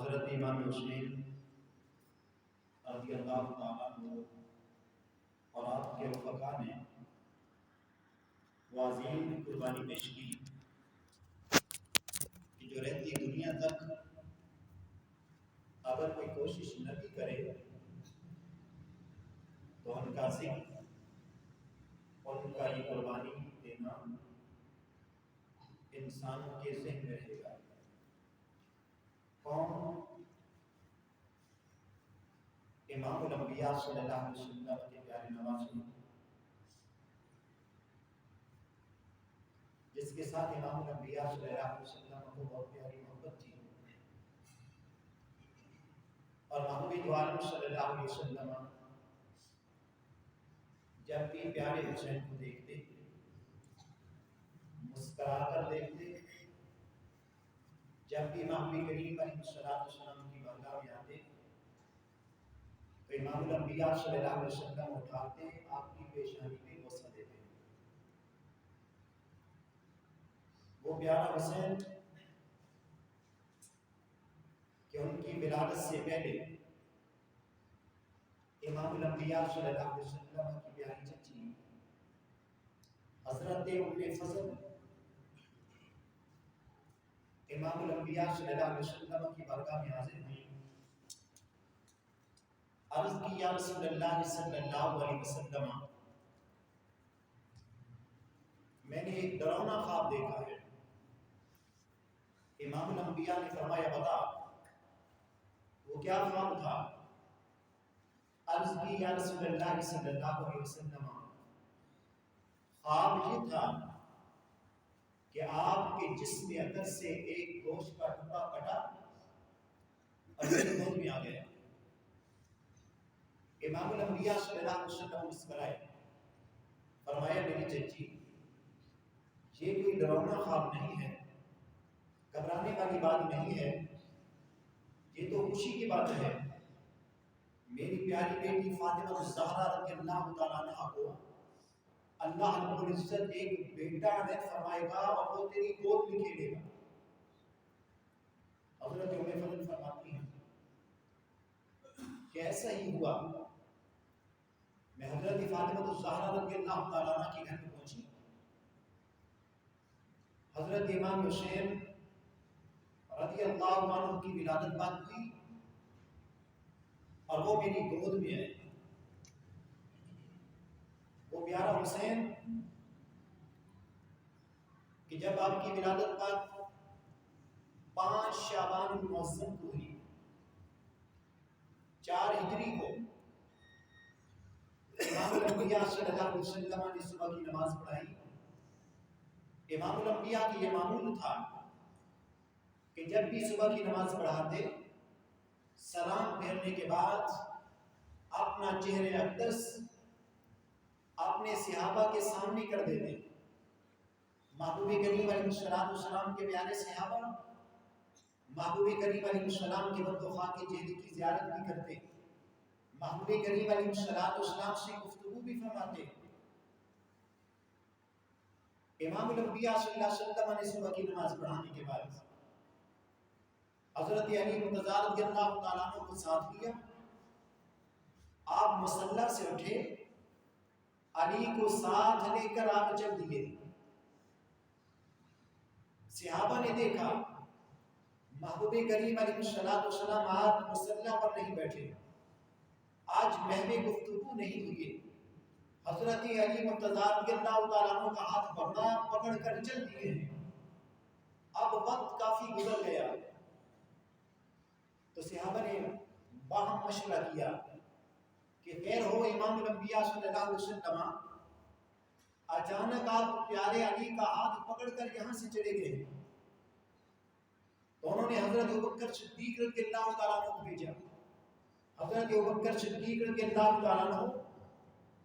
حضرت امام حسین رضی اللہ تعالیٰ عنہ اور آپ کے رفقا نے وہ عظیم قربانی پیش کی کہ جو رہتی دنیا تک اگر کوئی کوشش نہ بھی کرے تو ان کا ذکر اور ان کا یہ قربانی دینا انسانوں کے ذہن میں رہے گا۔ کون؟ امام الانبیاء صلی اللہ علیہ وسلم کے پیارے نواسے، جس کے ساتھ امام الانبیاء صلی اللہ علیہ وسلم کو بہت پیاری محبت تھی، اور محبوب دو عالم صلی اللہ علیہ وسلم جب بھی پیارے حسین کو دیکھتے مسکرا کر دیکھتے، جب بھی محبوب کریم علیہ السلام کی بارگاہ میں آتے تو امام الانبیاء صلی اللہ علیہ وسلم اٹھاتے، آپ کی پیشانی میں بوسہ دیتے۔ وہ پیارا حسین کہ ان کی ولادت سے پہلے امام الانبیاء صلی اللہ علیہ وسلم کی پیاری چچی حضرت ام فضل امام الانبیاء صلی اللہ علیہ وسلم کی بارگاہ میں حاضر ہوئی، عرض کی یا رسول اللہ صلی اللہ علیہ وسلم، میں نے ایک ڈراؤنا خواب دیکھا ہے۔ امام الانبیاء نے فرمایا بتا وہ کیا خواب تھا؟ عرض کی یا رسول اللہ صلی اللہ علیہ وسلم، خواب یہ تھا کہ آپ کے جسم اندر سے ایک گوشت کا ٹکڑا کٹا اور میری گود میں آ گیا۔ امام الانبیاء صلی اللہ علیہ وسلم مسکرائے، فرمایا میری چچی یہ کوئی ڈراؤنا خواب نہیں ہے، گھبرانے والی بات نہیں ہے، یہ تو خوشی کی بات ہے۔ میری پیاری بیٹی فاطمہ الزہرا رضی اللہ تعالیٰ عنہا کو اللہ رب العزت ایک بیٹا عطا فرمائے گا اور وہ تیری گود میں کھیلے گا۔ حضرت ام فضل فرماتی ہیں کہ ایسا ہی ہوا۔ میں حضرت فاطمہ الزہرا رضی اللہ تعالیٰ عنہ کے گھر میں پہنچی، حضرت امام حسین رضی اللہ عنہ کی ولادت بات ہوئی اور وہ میری گود میں آئے۔ وہ پیارا حسین کہ جب آپ کی ولادت بات 5 شعبان المعظم کو ہوئی، 4 ہجری کو امام الانبیاء صلی اللہ علیہ وسلم نے صبح کی نماز پڑھائی۔ امام الانبیاء کی یہ معمول تھا کہ جب بھی صبح کی نماز پڑھاتے سلام پھیرنے کے بعد اپنا چہرے اقدس اپنے صحابہ کے سامنے کر دیتے۔ محبوب کریم علیہ السلام کے پیارے صحابہ محبوب کریم علیہ السلام کے بندخواہ کے چہرے کی زیارت بھی کرتے، محبوب کریم علیہ السلام سے گفتگو بھی فرماتے۔ امام الانبیاء صلی اللہ علیہ وسلم نے صبح کی نماز پڑھانے کے بعد حضرت علی مرتضیٰ رضی اللہ تعالیٰ عنہ کو ساتھ لیا، آپ مصلی سے اٹھے، علی کو ساتھ لے کر آپ چل دیے۔ صحابہ نے دیکھا محبوب کریم علیہ السلام آج مصلی پر نہیں بیٹھے، آج محو گفتگو نہیں ہوئی۔ حضرت علی مرتضیٰ رضی اللہ تعالیٰ عنہ کا ہاتھ پکڑ کر چل دیے ہیں۔ اب وقت کافی گزر گیا تو صحابہ نے باہم مشورہ کیا کہ خیر ہو امام الانبیاء صلی اللہ علیہ وسلم اچانک آپ پیارے علی کا ہاتھ پکڑ کر یہاں سے چلے گئے، تو انہوں نے حضرت ابوبکر صدیق رضی اللہ تعالیٰ عنہ کو بھیجا۔ حضرت ابوبکر صدیق رضی اللہ تعالیٰ عنہ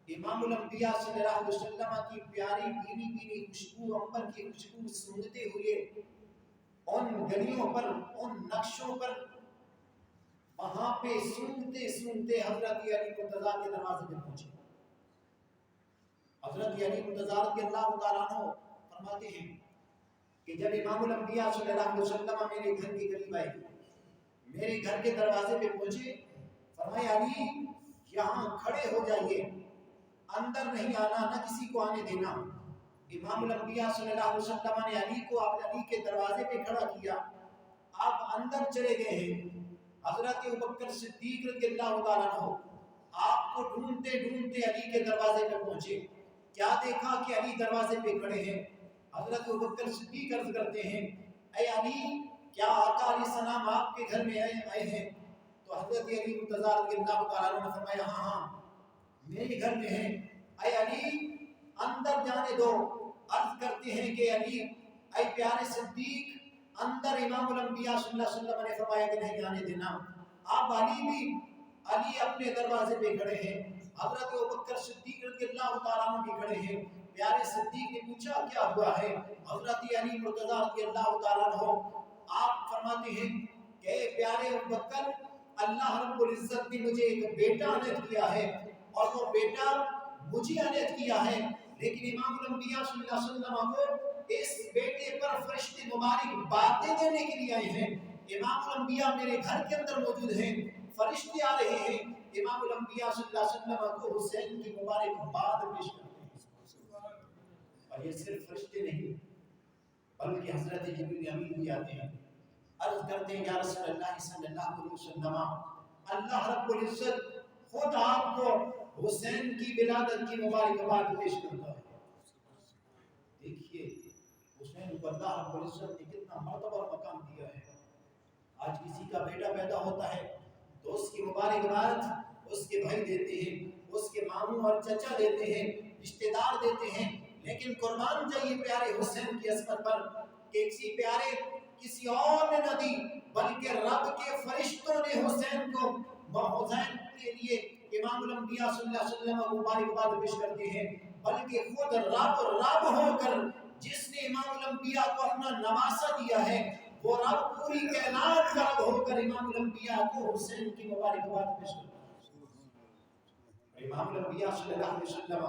امام الانبیاء صلی اللہ علیہ وسلم کی پیاری بھینی بھینی خوشبو، عنبر کی خوشبو سونگھتے ہوئے ان گلیوں پر، ان نقشوں پر وہاں پہ سونگھتے سونگھتے حضرت علی مرتضیٰ کے دروازے پہ پہنچے۔ حضرت علی مرتضیٰ رضی اللہ تعالیٰ عنہ فرماتے ہیں کہ جب امام الانبیاء صلی اللہ علیہ وسلم میرے گھر کے قریب آئے، میرے گھر کے دروازے پہ پہنچے، فرمایا علی یہاں کھڑے ہو جائیے، اندر نہیں آنا، نہ کسی کو آنے دینا۔ امام الانبیاء صلی اللہ علیہ وسلم نے علی کے دروازے پہ کھڑا کیا، آپ اندر چلے گئے ہیں۔ حضرت ابوبکر صدیق رضی اللہ تعالیٰ عنہ آپ کو ڈھونڈتے ڈھونڈتے علی کے دروازے پہ پہنچے، کیا دیکھا کہ علی دروازے پہ کھڑے ہیں۔ حضرت ابوبکر صدیق عرض کرتے ہیں اے علی کیا آقا علیہ السلام آپ کے گھر میں آئے ہیں؟ تو حضرت علی مرتضیٰ رضی اللہ تعالیٰ عنہ نے فرمایا ہاں میرے گھر میں ہیں۔ اے علی اندر جانے دو۔ عرض کرتے ہیں کہ علی اے پیارے صدیق اندر امام الانبیاء صلی اللہ علیہ وسلم نے فرمایا کہ نہیں جانے دینا۔ آپ علی اپنے دروازے پہ کھڑے ہیں، حضرت ابوبکر صدیق رضی اللہ تعالیٰ عنہ بھی کھڑے ہیں۔ پیارے صدیق نے پوچھا کیا ہوا ہے؟ حضرت علی مرتضیٰ رضی اللہ تعالیٰ عنہ آپ فرماتے ہیں کہ پیارے ابوبکر اللہ رب العزت نے مجھے ایک بیٹا عنایت کیا ہے، اور وہ بیٹا مجھے عنایت کیا ہے، لیکن امام الانبیاء صلی اللہ علیہ وسلم کو اس بیٹے پر فرشتے مبارک باتیں دینے کے لیے آئے ہیں۔ امام الانبیاء میرے گھر کے اندر موجود ہیں، فرشتے آ رہے ہیں، امام الانبیاء صلی اللہ علیہ وسلم کو حسین کی مبارک بات پیش کرتے ہیں۔ اور یہ صرف فرشتے نہیں بلکہ حضرت جبریل امین بھی آتے ہیں، عرض کرتے ہیں یا رسول اللہ صلی اللہ علیہ وسلم اللہ رب العزت خود آپ کو حسین کی ولادت کی مبارکباد پیش کرتا ہے۔ دیکھیے حسین کو اللہ رب العزت نے کتنا مرتبہ اور مقام دیا ہے۔ آج کسی کا بیٹا پیدا ہوتا ہے تو اس کی مبارکباد اس کے بھائی دیتے ہیں، اس کے ماموں اور چچا دیتے ہیں، رشتہ دار دیتے ہیں، لیکن قربان جائیے پیارے حسین کی عظمت پر کہ کسی اور نے نہ دی، بلکہ رب کے فرشتوں نے حسین کے لیے امام الانبیاء صلی اللہ علیہ وسلم کو مبارکباد پیش کرتے ہیں، بلکہ خود رب ہو کر جس نے امام الانبیاء کو اپنا نواسہ دیا ہے، وہ رب پوری کائنات کا رب ہو کر امام الانبیاء کو حسین کی مبارکباد پیش کرتا ہے۔ امام الانبیاء صلی اللہ علیہ وسلم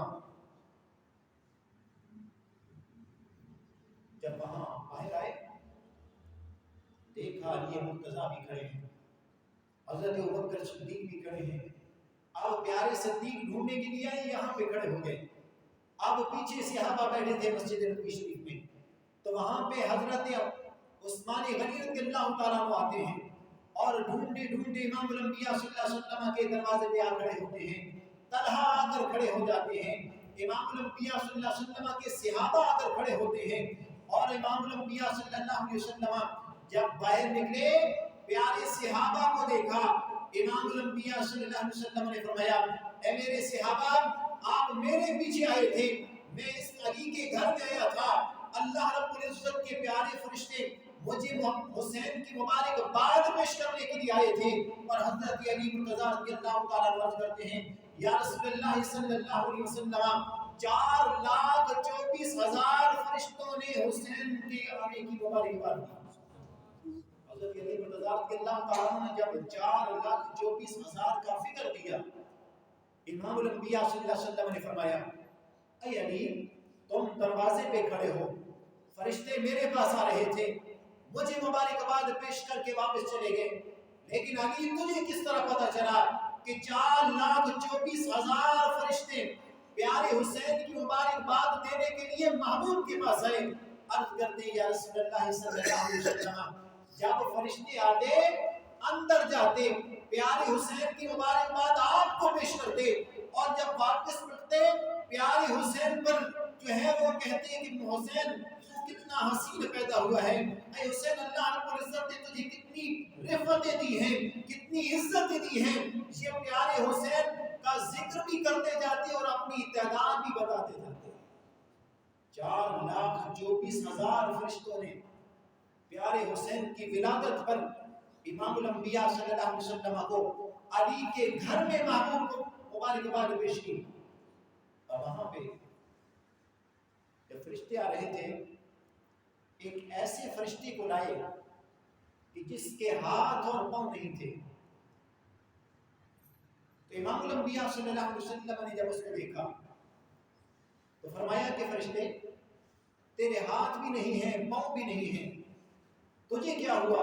جب وہاں باہر آئے دیکھا علی مرتضیٰ بھی کھڑے ہیں، حضرت ابوبکر صدیق بھی کھڑے ہیں۔ اب پیارے صدیق ڈھونڈنے کے لیے آئے، یہاں پہ کھڑے ہو گئے۔ اب پیچھے صحابہ بیٹھے تھے مسجد نبوی شریف میں، تو وہاں پہ حضرت عثمان غنی رضی اللہ تعالیٰ عنہ آتے ہیں اور ڈھونڈتے ڈھونڈتے امام الانبیاء صلی اللہ علیہ وسلم کے دروازے پہ آ کھڑے ہوتے ہیں۔ طلحہ آ کر کھڑے ہو جاتے ہیں، امام الانبیاء صلی اللہ علیہ وسلم کے صحابہ آ کر کھڑے ہوتے ہیں، اور امام الانبیاء صلی اللہ علیہ وسلم جب باہر نکلے پیارے صحابہ کو دیکھا، امام الانبیاء صلی اللہ علیہ وسلم نے فرمایا اے میرے صحابہ آپ میرے پیچھے آئے تھے، میں اس علی کے گھر میں آیا تھا، اللہ رب العزت کے پیارے فرشتے مجھے حسین کی مبارکباد پیش کرنے کے لیے آئے تھے۔ اور حضرت علی مرتضیٰ رضی اللہ تعالیٰ عنہ کرتے ہیں یا رسول اللہ صلی اللہ علیہ وسلم 4,24,000 فرشتوں نے حسین کے آنے کی مبارکباد دی۔ حضرت علی مرتضیٰ رضی اللہ تعالیٰ عنہ نے جب 4,24,000 کا فکر دیا، امام الانبیاء صلی اللہ علیہ وسلم نے فرمایا اے علی تم دروازے پہ کھڑے ہو، فرشتے میرے پاس آ رہے تھے، مجھے مبارکباد پیش کر کے واپس چلے گئے، لیکن علی تجھے کس طرح پتا چلا کہ 4,24,000 فرشتے پیارے حسین کی مبارکباد دینے کے لیے محبوب کے پاس آئے؟ عرض کرتے یا رسول اللہ صلی اللہ علیہ وسلم جب فرشتے آتے اندر جاتے پیارے حسین کی مبارکباد آپ کو پیش کرتے، اور جب واپس لوٹتے پیارے حسین پر جو ہے وہ کہتے ہیں کہ حسین تو کتنا حسین پیدا ہوا ہے، اے حسین اللہ رب العزت نے تجھے کتنی رفعتیں دی ہیں، کتنی عزتیں دی ہیں۔ یہ پیارے حسین کا ذکر بھی کرتے جاتے اور اپنی تعداد بھی بتاتے جاتے۔ 4,24,000 فرشتوں نے پیارے حسین کی ولادت پر امام الانبیاء صلی اللہ علیہ وسلم کو علی کے گھر میں محبوب کو مبارکباد پیش کی۔ اور وہاں پہ جب فرشتے آ رہے تھے ایک ایسے فرشتے کو لائے کہ جس کے ہاتھ اور پاؤں نہیں تھے، تو امام الانبیاء صلی اللہ علیہ وسلم نے جب اس کو دیکھا تو فرمایا کہ فرشتے تیرے ہاتھ بھی نہیں ہیں، پاؤں بھی نہیں ہیں، تجھے کیا ہوا؟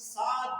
7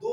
2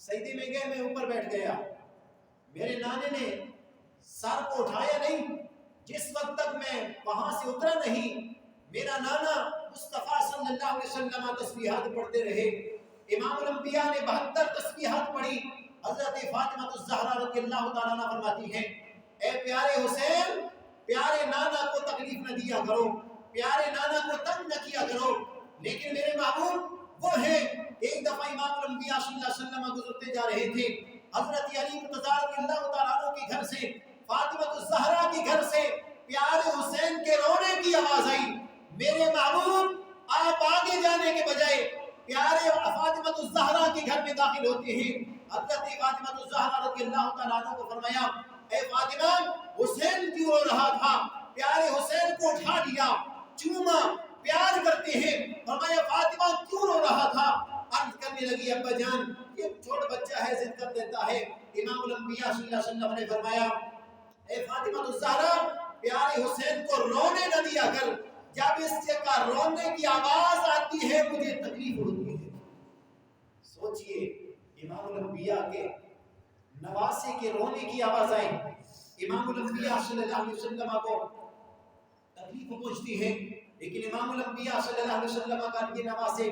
سجدے میں گئے، میں اوپر بیٹھ گیا، میرے نانے نے سر کو اٹھایا نہیں، جس وقت تک میں وہاں سے اترا نہیں میرا نانا مصطفیٰ صلی اللہ علیہ وسلم تسبیحات پڑھتے رہے۔ امام الانبیاء نے 72 تسبیحات پڑھی۔ حضرت فاطمہ الزہرا رضی اللہ تعالیٰ عنہ فرماتی ہیں، اے پیارے حسین، پیارے نانا کو تکلیف نہ دیا کرو، پیارے نانا کو تنگ نہ کیا کرو، لیکن میرے محبوب وہ ہیں۔ ایک دفعہ امام الانبیاء صلی اللہ علیہ وسلم گزرتے جا رہے تھے، حضرت علی مرتضیٰ رضی اللہ تعالیٰ عنہ کے گھر سے، فاطمہ الزہرا کے گھر سے پیارے حسین کے رونے کی آواز آئی۔ میرے محبوب آپ آگے جانے کے بجائے پیارے فاطمہ الزہرا کے گھر میں داخل ہوتے ہیں۔ حضرت فاطمہ الزہرا رضی اللہ تعالیٰ عنہ کو فرمایا، اے فاطمہ، حسین کیوں رو رہا تھا؟ پیارے حسین کو اٹھا لیا، چوما، پیار کرتے ہیں۔ فرمایا فاطمہ کیوں رو رہا تھا؟ عرض کرنے لگی، ابا جان یہ چھوٹا بچہ ہے، ضد کر دیتا ہے۔ امام الانبیاء صلی اللہ علیہ وسلم نے فرمایا، اے فاطمہ الزہرا، پیارے حسین کو رونے نہ دیا کر، جب اس کا رونے کی آواز آتی ہے مجھے تکلیف ہوتی ہے۔ سوچئے امام الانبیاء کے نواسے کے رونے کی آواز آئی، امام الانبیاء صلی اللہ علیہ وسلم کو تکلیف پہنچتی ہے، لیکن امام الانبیاء صلی اللہ علیہ وسلم کا یہ نواسے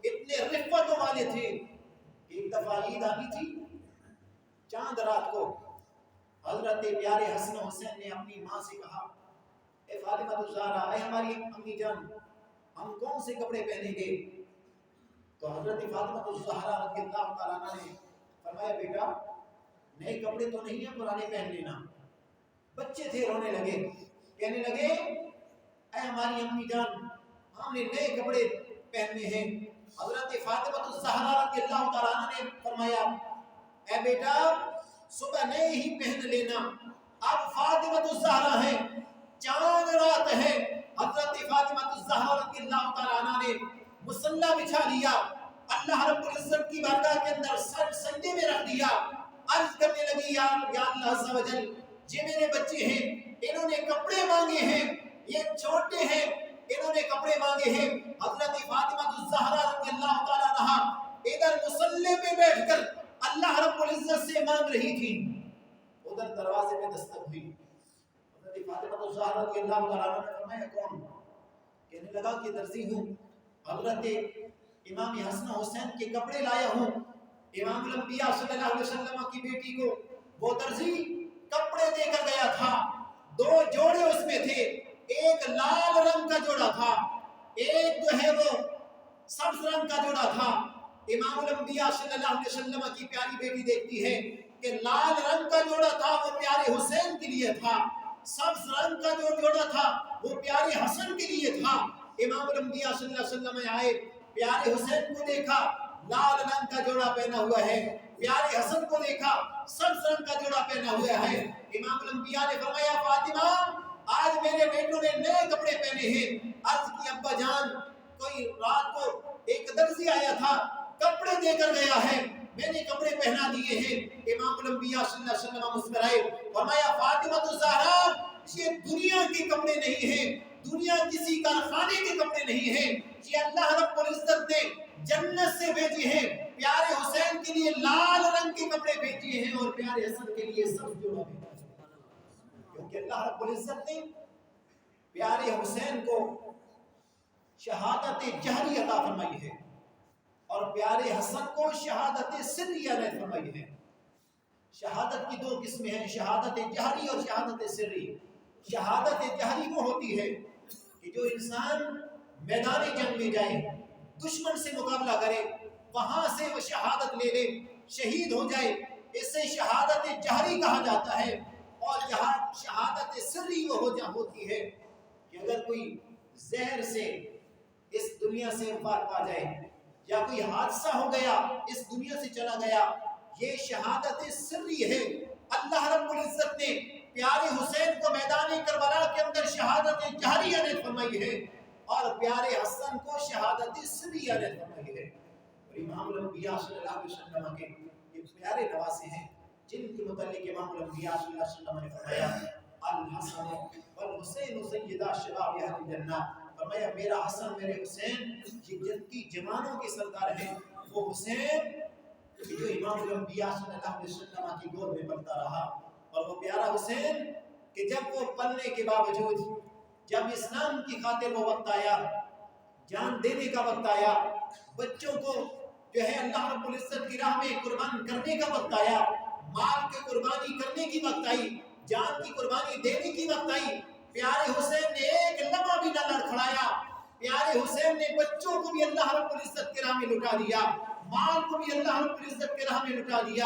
اتنے رفعتوں والے تھے۔ ایک دفعہ عید آئی تھی، چاند رات کو حضرت پیارے حسن حسین نے اپنی ماں سے کہا، اے فاطمہ الزہرا، اے ہماری امی جان، ہم کون سے کپڑے پہنیں گے؟ تو حضرت فاطمہ الزہرا رضی اللہ تعالیٰ عنہ نے فرمایا، بیٹا نئے کپڑے تو نہیں ہیں، پرانے پہن لینا۔ بچے تھے، رونے لگے، کہنے لگے، اے ہماری امی جان، ہم نے نئے کپڑے پہننے ہیں۔ حضرت فاطمہ الزہرا رضی اللہ تعالیٰ عنہ نے فرمایا، اے بیٹا صبح نئے ہی پہن لینا، اب فاطمہ الزہرا ہے، چاند رات ہے۔ حضرت فاطمہ الزہرا رضی اللہ تعالیٰ عنہ نے مصلی بچھا لیا، اللہ رب العزت کی بارگاہ کے اندر سر سجدے میں رکھ دیا، عرض کرنے لگی، یا اللہ عز و جل، یہ میرے بچے ہیں، انہوں نے کپڑے مانگے ہیں، یہ چھوٹے ہیں، انہوں نے کپڑے مانگے ہیں۔ حضرت فاطمہ الزہرا رضی اللہ تعالیٰ عنہ ادھر مصلی پہ بیٹھ کر اللہ رب العزت سے مانگ رہی تھی، ادھر دروازے میں دستک ہوئی۔ حضرت فاطمہ الزہرا رضی اللہ تعالیٰ عنہ نے فرمایا، کون؟ کہنے لگا کہ درزی ہوں، حضرت امام حسن حسین کے کپڑے لایا ہوں۔ امام الانبیاء صلی اللہ علیہ وسلم کی بیٹی کو وہ درزی کپڑے دے کر گیا تھا، 2 جوڑے اس میں تھے، ایک لال رنگ کا جوڑا تھا، ایک جو ہے وہ سبز رنگ کا جوڑا تھا۔ امام الانبیاء صلی اللہ علیہ وسلم کی پیاری بیٹی دیکھتی ہے کہ لال رنگ کا جوڑا تھا وہ پیارے حسین کے لیے تھا، سبز رنگ کا جو جوڑا تھا وہ پیارے حسن کے لیے تھا۔ امام الانبیاء صلی اللہ علیہ وسلم آئے، پیارے حسین کو دیکھا، لال رنگ کا جوڑا پہنا ہوا ہے، پیارے حسن کو دیکھا، سبز رنگ کا جوڑا پہنا ہوا ہے۔ امام الانبیاء نے فرمایا، فاطمہ آج میرے بیٹوں نے نئے کپڑے پہنے ہیں۔ عرض کی، ابا جان کوئی رات کو ایک درزی آیا تھا، کپڑے دے کر گیا ہے، میں نے کپڑے پہنا دیے ہیں۔ امام الانبیاء صلی اللہ علیہ وسلم مسکرائے، فرمایا فاطمہ الزہرا، یہ دنیا کے کپڑے نہیں ہیں، دنیا کسی کارخانے کے کپڑے نہیں ہیں، یہ اللہ رب العزت نے جنت سے بھیجے ہیں۔ پیارے حسین کے لیے لال رنگ کے کپڑے بھیجے ہیں اور پیارے حسن کے لیے سبز جوڑا بھیجا ہے، کیونکہ اللہ رب العزت نے پیارے حسین کو شہادت جہری عطا فرمائی ہے اور پیارے حسن کو شہادت سری عطا فرمائی ہے۔ شہادت کی 2 قسمیں ہیں، شہادت جہری اور شہادت سری۔ شہادت جہری وہ ہوتی ہے کہ جو انسان میدان جنگ میں جائے، دشمن سے مقابلہ کرے، وہاں سے وہ شہادت لے لے، شہید ہو جائے، اس سے شہادت جہری کہا جاتا ہے۔ اور شہادت سری وہ ہوتی ہے کہ اگر کوئی زہر سے اس دنیا سے وفات پا جائے یا کوئی حادثہ ہو گیا، اس دنیا سے چلا گیا، یہ شہادت سری ہے۔ اللہ رب العزت نے پیارے حسین کو میدان کربلا کے اندر شہادت جہری عطا فرمائی ہے اور پیارے حسن کو شہادت سری عطا فرمائی ہے۔ اور امام الانبیاء صلی اللہ علیہ وسلم کے یہ پیارے نواسے ہیں جن کے متعلق امام الانبیاء صلی اللہ علیہ وسلم نے فرمایا، الحسن والحسین سیدا شباب اہل الجنہ، فرمایا میرا حسن میرے حسین یہ جنتی جوانوں کے سردار ہیں۔ وہ حسین کہ جو امام الانبیاء صلی اللہ علیہ وسلم کی گود میں پلتا رہا، اور وہ پیارا حسین کہ جب وہ پلنے کے باوجود جب اسلام کی خاطر وہ وقت آیا، جان دینے کا وقت آیا، بچوں کو جو ہے اللہ رب العزت کی راہ میں قربان کرنے کا وقت آیا، مال کی قربانی کرنے کی وقت آئی، جان کی قربانی دینے کی وقت آئی، پیارے حسین نے ایک لمحہ بھی نہ لڑکھڑایا، پیارے حسین نے بچوں کو بھی اللہ رب العزت کی راہ میں لٹا دیا، مال کو بھی اللہ رب العزت کی راہ میں لٹا دیا،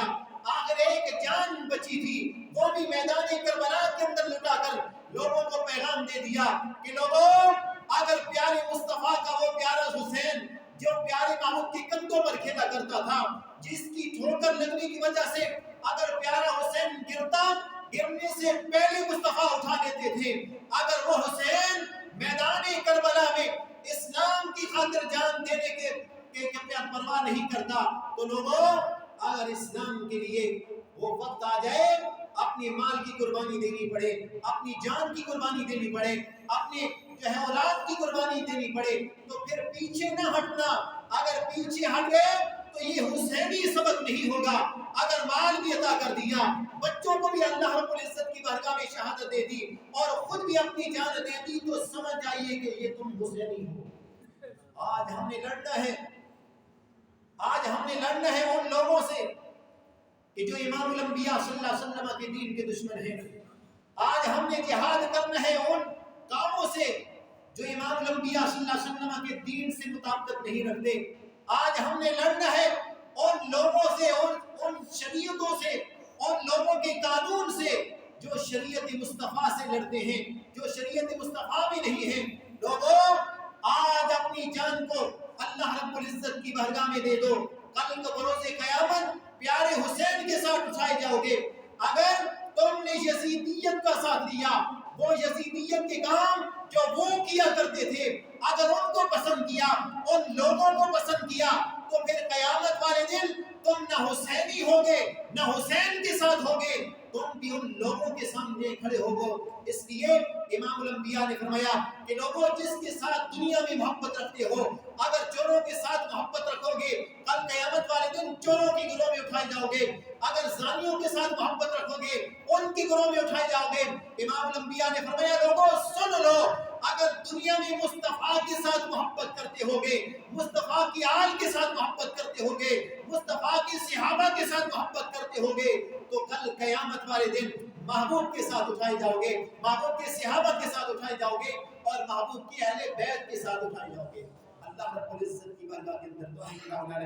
آخر ایک جان بچی تھی وہ بھی میدان کربلا کے اندر لٹا کر لوگوں کو پیغام دے دیا کہ لوگوں، اگر پیارے مصطفیٰ کا وہ پیارا حسین جو پیارے محبوب کے کندھوں پر کھیلا کرتا تھا، جس کی ٹھوکر لگنے کی وجہ سے اگر پیارا حسین گرتا، گرنے سے پہلے مصطفیٰ اٹھا لیتے تھے، اگر وہ حسین میدان کربلا میں اسلام کی خاطر جان دینے کے پرواہ نہیں کرتا، تو لوگوں اگر اسلام کے لیے وہ وقت آ جائے اپنی مال کی قربانی دینی پڑے، اپنی جان کی قربانی دینی پڑے، اپنے جو ہے اولاد کی قربانی دینی پڑے، تو پھر پیچھے نہ ہٹنا، اگر پیچھے ہٹ گئے تو یہ حسینی سبق نہیں ہوگا، اگر مال بھی عطا کر دیا، بچوں کو بھی اللہ رب العزت کی بارگاہ میں شہادت دے دی اور خود بھی اپنی جان دے دی، تو سمجھ جائیے کہ یہ تم حسینی ہو۔ آج ہم نے لڑنا ہے، آج ہم نے لڑنا ہے ان لوگوں سے کہ جو امام الانبیاء صلی اللہ علیہ وسلم کے دین کے دشمن ہیں، آج ہم نے جہاد کرنا ہے ان کاموں سے جو امام الانبیاء صلی اللہ علیہ وسلم کے دین سے مطابقت نہیں رکھتے، آج ہم نے لڑنا ہے ان لوگوں سے، ان شریعتوں سے، ان لوگوں کے قانون سے جو شریعت مصطفیٰ سے لڑتے ہیں، جو شریعت مصطفیٰ بھی نہیں ہے۔ لوگوں آج اپنی جان کو اللہ رب العزت کی بارگاہ میں دے دو، کل کو بروز قیامت پیارے حسین کے ساتھ اٹھائے جاؤ گے۔ اگر تم نے یزیدیت کا ساتھ دیا، وہ یزیدیت کے کام جو وہ کیا کرتے تھے، اگر ان کو پسند کیا، ان لوگوں کو پسند کیا، تو پھر قیامت والے دن تم نہ حسینی ہوگے، نہ حسین کے ساتھ ہوگے، تم بھی ان لوگوں کے سامنے کھڑے ہوگو۔ اس لیے امام الانبیاء نے فرمایا کہ لوگوں جس کے ساتھ دنیا میں محبت رکھتے ہو، اگر چوروں کے ساتھ محبت رکھو گے، کل قیامت والے دن چوروں کی گروہ میں اٹھائے جاؤ گے، اگر زانیوں کے ساتھ محبت رکھو گے ان کی گروہ میں اٹھائے جاؤ گے۔ امام الانبیاء نے فرمایا لوگوں سن لو، اگر دنیا میں مصطفیٰ کے ساتھ محبت کرتے ہوگے، مصطفیٰ کی آل کے ساتھ محبت کرتے ہوگے، مصطفیٰ کی صحابہ کے ساتھ محبت کرتے ہوگے، تو کل قیامت والے دن محبوب کے ساتھ اٹھائے جاؤ گے، محبوب کے صحابہ کے ساتھ اٹھائے جاؤ گے، اور محبوب کی اہل بیت کے ساتھ اٹھائے جاؤ گے۔ اللہ رب العزت کی بارگاہ کے اندر تو ہمیں